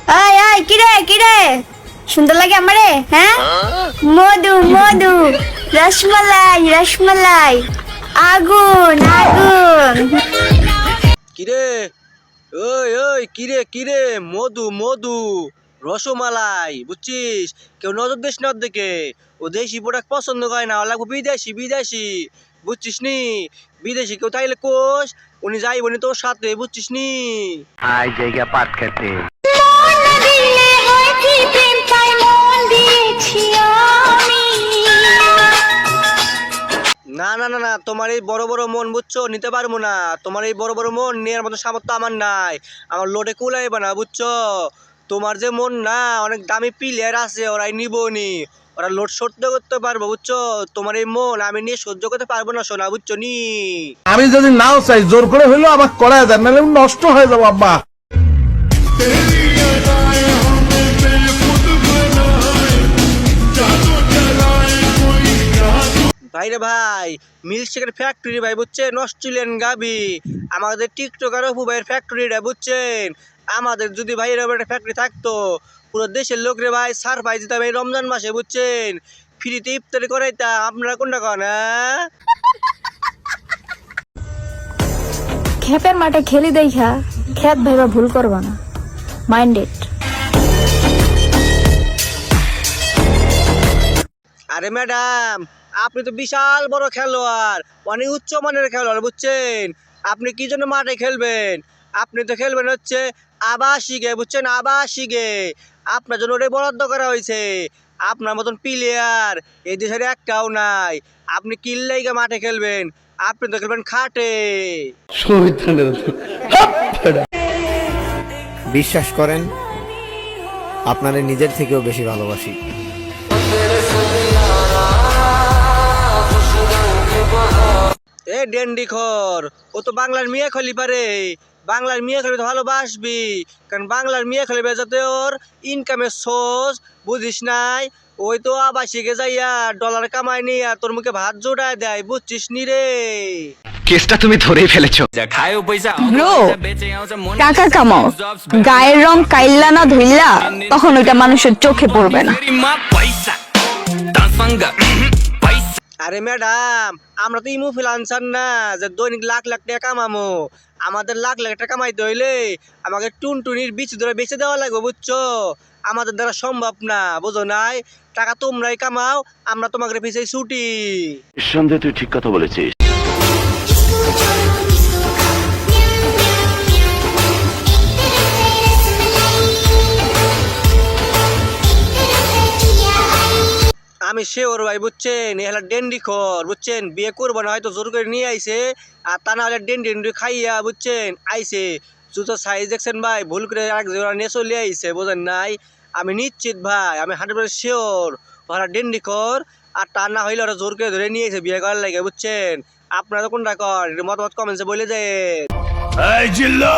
আয় আয় কিরে কিরে সুন্দর লাগে আমারে হ্যাঁ মধু মধু রসমালাই রসমালাই আগুন আগুন কিরে ওই ওই কিরে কিরে মধু মধু রসমালাই বুঝছিস কেউ নজর দিস না ওর দিকে ও দেশি প্রোডাক্ট পছন্দ করে না লাগবো বিদেশি বিদেশি বুঝছিস নি বিদেশি কেউ তাইলে কোষ উনি যাইবনি তোর সাথে বুঝছিস নি আই জায়গা পাট খেতে না না না না তোমার এই বড় বড় মন বুঝছো নিতে পারবো না তোমার এই বড় বড় মন নেওয়ার মতো সামর্থ্য আমার নাই আমার লোডে কুলাইবে না বুঝছো তোমার যে মন না অনেক দামি প্লেয়ার আছে ওরাই নিবনি ওরা লোড সহ্য করতে পারবো বুঝছো তোমার এই মন আমি নিয়ে সহ্য করতে পারবো না সোনা বুঝছো নি আমি যদি নাও চাই জোর করে হইলেও আমার করা যায় নাহলে নষ্ট হয়ে যাবো আব্বা। ভাই রে ভাই মিল্কশেকের ফ্যাক্টরি ভাই বুঝছেন অস্ট্রেলিয়ান গাবি আমাদের টিকটকার অপু ভাইয়ের ফ্যাক্টরিটা বুঝছেন আমাদের যদি ভাই এরকম একটা ফ্যাক্টরি থাকতো পুরো দেশের লোক রে ভাই সারপ্রাইজ দিতাম এই রমজান মাসে বুঝছেন ফ্রিতে ইফতারি করাইতাম আপনারা কোনটা কন হ্যাঁ খেপের মাঠে খেলি দেখা খেত ভাইবা ভুল করবা না মাইন্ডেড আরে ম্যাডাম আপনি তো বিশাল বড় খেলোয়াড় অনেক উচ্চ মানের খেলোয়াড় বুঝছেন আপনি কি জন্য মাঠে খেলবেন আপনি তো খেলবেন হচ্ছে আবাসিকে বুঝছেন আবাসিকে আপনার জন্য ওটাই বরাদ্দ করা হয়েছে আপনার মতন প্লেয়ার এই দেশের একটাও নাই আপনি কিল্লাইকে মাঠে খেলবেন আপনি তো খেলবেন খাটে বিশ্বাস করেন আপনাদের নিজের থেকেও বেশি ভালোবাসি। এ ডেন্ডি খর ও তো বাংলার মিয়া খলি পারে বাংলার মিয়া খলি তো ভালোবাসবি কারণ বাংলার মিয়া খলি বেজাতে ওর ইনকামের সোর্স বুঝিস নাই ওই তো আবাসিকে যাইয়া ডলার কামাই নিয়ে তোর মুখে ভাত জোড়ায় দেয় বুঝছিস নি রে কেসটা তুমি ধরেই ফেলেছো। ব্রো টাকা কামাও গায়ের রং কাইল্লা না ধইলা তখন ওইটা মানুষের চোখে পড়বে না। আরে ম্যাডাম আমরা তো ইমু ফ্রিল্যান্সার না যে দৈনিক লাখ লাখ টাকা কামামো আমাদের লাখ লাখ টাকা কামাইতে হইলে আমাকে টুনটুনির বীজ ধরে বেঁচে দেওয়া লাগবে বুঝছো আমাদের দ্বারা সম্ভব না বুঝো নাই টাকা তোমরাই কামাও আমরা তোমাকে পিছিয়ে ছুটি নিঃসন্দেহে তুই ঠিক কথা বলেছিস। আমি শিওর ভাই বুঝছেন এহলা ডেন্ডি খর বুঝছেন বিয়ে করবো না হয়তো জোর করে নিয়ে আইছে আর তা না হলে ডেন্ডি ডেন্ডি খাইয়া বুঝছেন আইছে জুতো সাইজ দেখছেন ভাই ভুল করে এক জোড়া নিয়ে চলে আইছে বোঝেন নাই আমি নিশ্চিত ভাই আমি 100% শিওর ওরা ডেন্ডি খর আর তা না হইলে ওরা জোর করে ধরে নিয়ে আইছে বিয়ে করার লাগে বুঝছেন আপনারা কোনটা কর মতামত কমেন্টসে বলে দেন। এই জিল্লা